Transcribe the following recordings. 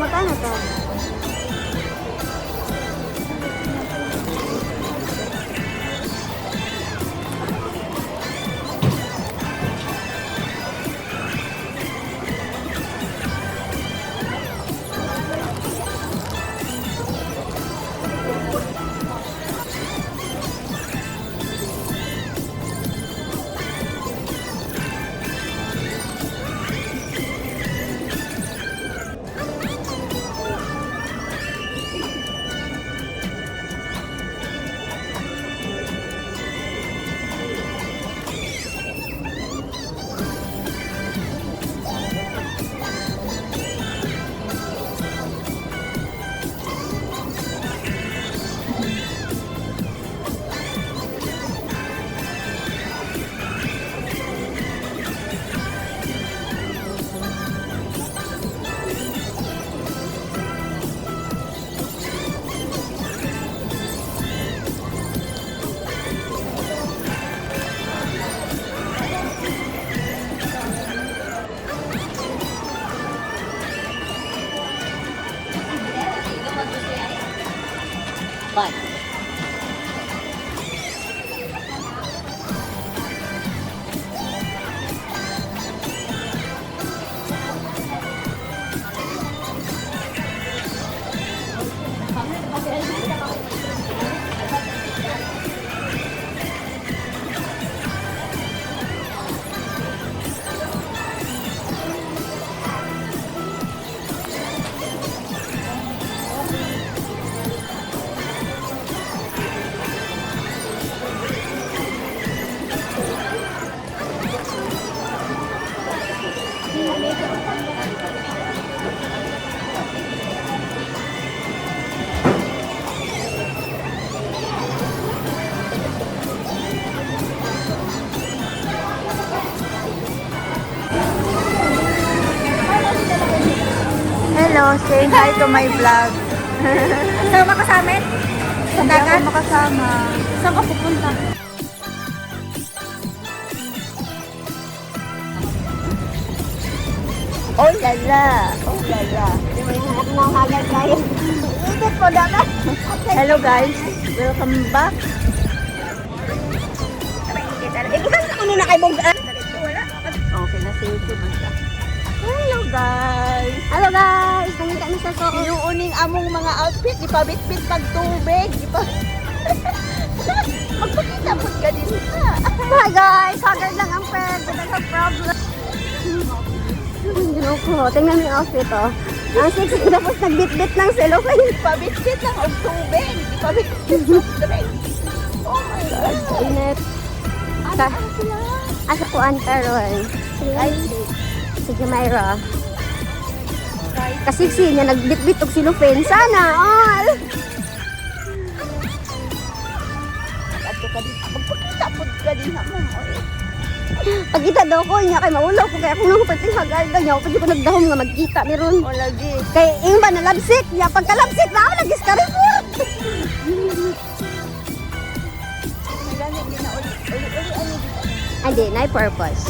magkano to? Bye. Hello, say hi to my vlog. Saan ka sa amin? Sa Hindi dagat? ako makasama. Saan ka pupunta? Oh lala, oh lala. Ikot po dapat. Hello guys, welcome back. Ikaw sa kuno na kay Bonggaan. Okay na si YouTube siya. Hello guys. Hello guys, nangita mi sa suot. Inuuning among mga outfit, ipabit-bit pag tubig. Magpakita po ka din ha. Hi guys, haggard lang ang peg. Wala ka problem. Ginawa ko, tingnan mo yung outfit oh. Ang sexy tapos nagbit-bit ng cellophane. Ipabit-bit lang og tubig. Ipabit-bit ng tubig. Oh my God. Init. Ano sila? Asa po ang taron. Ay, Si Jumaira. Kasiksi niya nagbit-bit og cellophane. Sana all. ato ka din. Magpakita po ka din ha mo. Pagkita daw ko niya kay maulaw ko kaya kung nang pati hagal daw niya pwede ko nagdahom nga magkita meron. O lagi. Kay ing ba nalabsik niya pagkalabsik na ako nag-discover po. May ganit din na uli ano dito. Hindi, na purpose.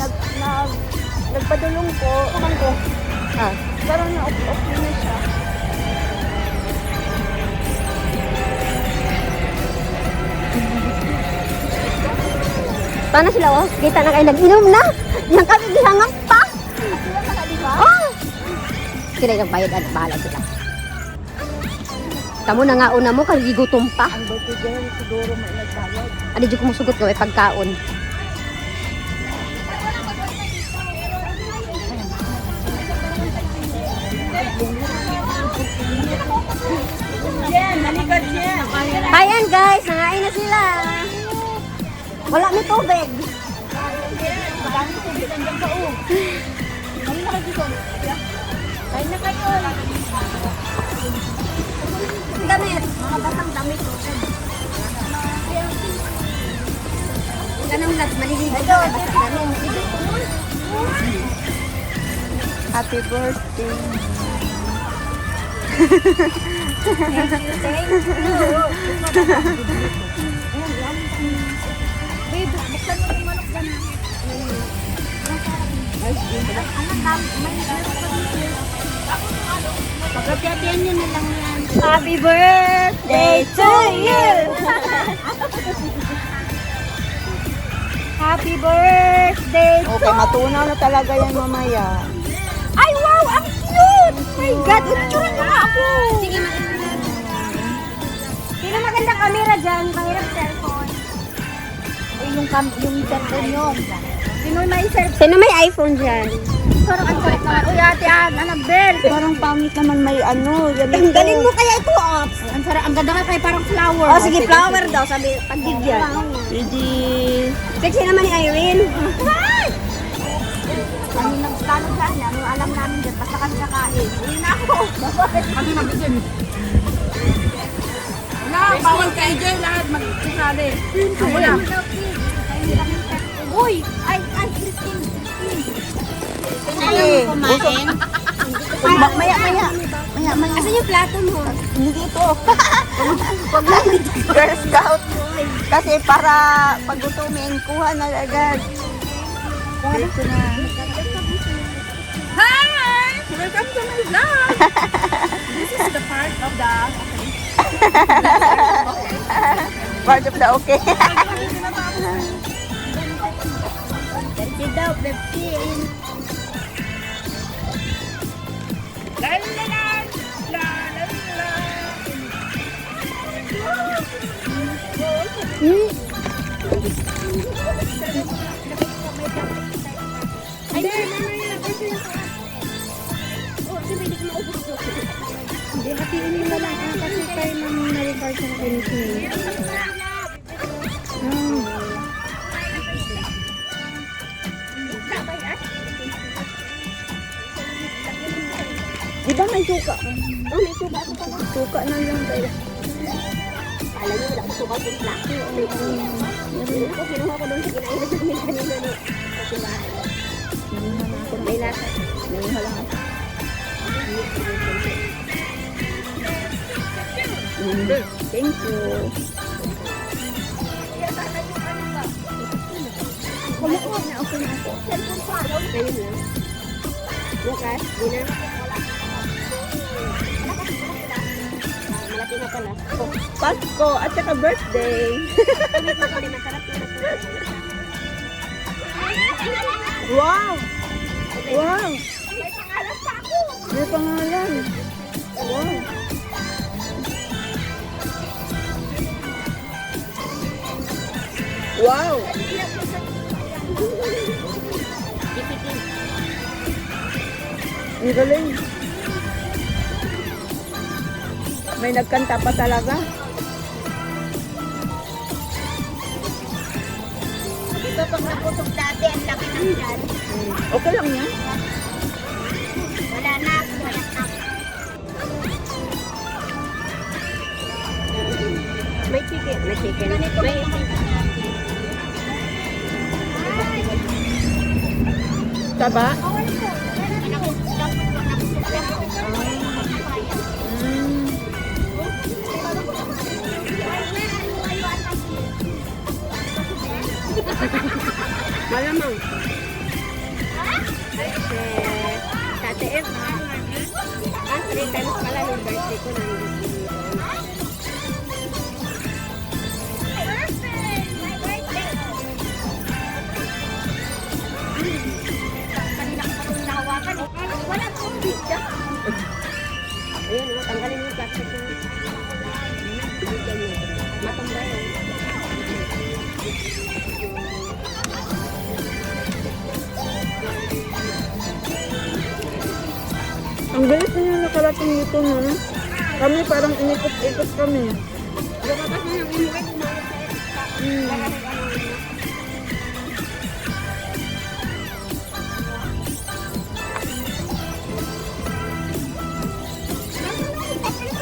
Nagpadulong ko. Kamang ko. Ah. Parang na-off na siya. Paano sila oh? Kita na kayo nag-inom na. Yang kami gihangap pa. Sila ka na, di ba? Oh! Sila yung bayad at bahala sila. Kamu na nga una mo, kaligutom pa. Ang birthday girl, siguro may nagbayad. Ano dyan kumusugot ko, pagkaon. Jen, halika Jen. Ayan guys, nangain na sila. Wala may tubig. Marami tubig hanggang sa uong. Ano na kayo dito? Kain na kayo. Damit. Mga batang damit. Ganang lag, maliligo. Happy birthday. Babe, buksan mo yung manok dyan. May Pagkatiyan nyo na lang yan. Happy birthday to you! Happy birthday to Okay, matunaw na talaga yan mamaya. Ay, wow! Ang cute! My God! Utsura na nga ako! Sige, Sino magandang camera dyan? Mahirap cellphone. yung cellphone nyo. Sino may cellphone? Sino may iPhone dyan? Parang ang sarap naman. Uy, ate Annabelle. Parang pangit naman may ano. Yan Tanggalin mo kaya ito, Ops. Ang sarap. Ang ganda nga kayo parang flower. Oh, sige, flower daw. Sabi, pagbigyan. Hindi. Sexy naman ni Irene. Ano nagplano dyan? Ano alam namin dyan? Basta kami kakain. Uwi na ako. Kami nabigyan. Wala, bawal kay Jay lahat mag-isali. Ako na. Uy! Ay, Christine. Sige. Kumain. Maya. Asan yung plato mo? Hindi dito. Girl Scout. Kasi para pagutumin, kuha na agad. Dito na. Hi! Welcome to my vlog! This is the part of the... Part of the okay. Pepsi daw, Pepsi. La la la! La la la! Ay, mamaya kasi oh, sabi hindi ko maubos ko. Hindi, hatiin mo na lang. Kasi tayo nang na-record sa kayo. Di ba may suka? Oh, may suka ako pala. Suka na lang tayo. Alam niyo, wala ko suka sa plato. Kinuha ko doon sa kinain na namin kanina no. Kasi bahay. May lasa. Nanguha lang ako. Thank you. Kumuha na ako na ako. Kayo na. Bukas, di na. Malaki na pala. Pasko at saka birthday. Wow! Wow! May pangalan. Wow! Wow! Ang galing. May nagkanta pa talaga. Dito pag naputok dati, ang laki ng yan. Okay lang yan. Wala na, wala na. May chicken. May chicken. Ganito May Taba? malamang. Tate F. Ah, 3 times pala yung birthday ko nandito. Kanina ko pa itong nahawakan eh. Wala akong bigya. Ayun, tanggalin mo yung plastic mo. Matambay yun. Ang bilis na yung nakarating dito, no? Kami parang inikot-ikot kami. Lumabas mo yung inuwi, umalis sa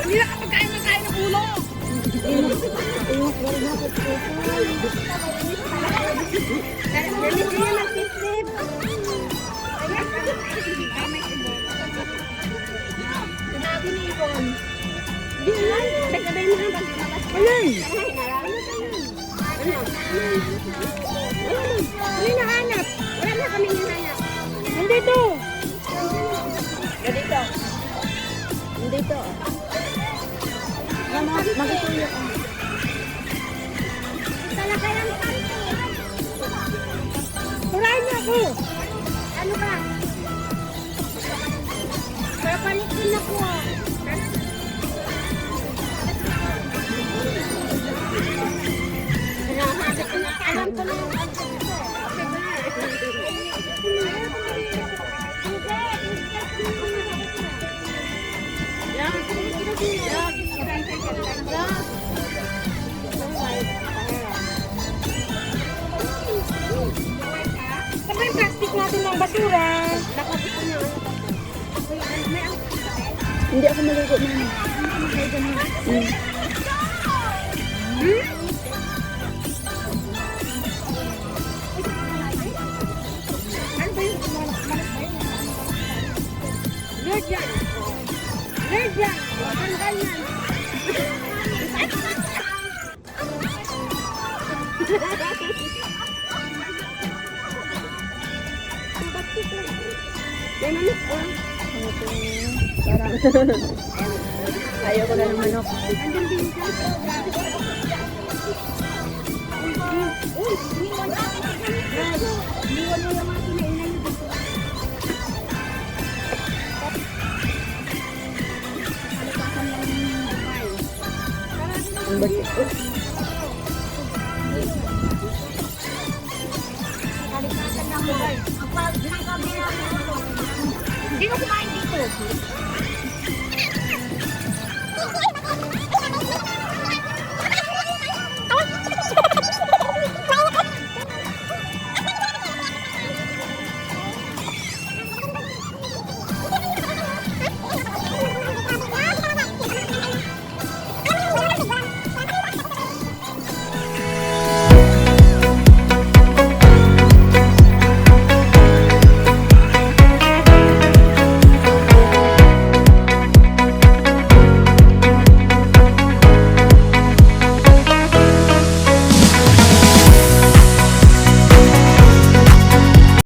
Hindi na kapag kain ng ulo. Namiss niya mag-sip-sip. Sinabi ni Yvonne. Di na, sabay mo nga pag-labas ka. Alin? Ano yung nahanap? Wala na kami hinahanap. Nandito. Ganito. dito. Mag-isuyo. Talaga yan, tante. Turahin niyo ako. Ano ka? Papalit din ako. Alam ko na yung ano ko. Sabay plastic natin ng basura. Hindi ako maligo na. Lurjan! Lurjan! Tanggal yan! Yan manok ko. Parang ayaw ko na ng manok. Andun din ka. Uy! Iniwan mo yung mga kinainan niyo dito. Ang bakit? Kalikasan ng Dubai. Hindi ko kumain dito.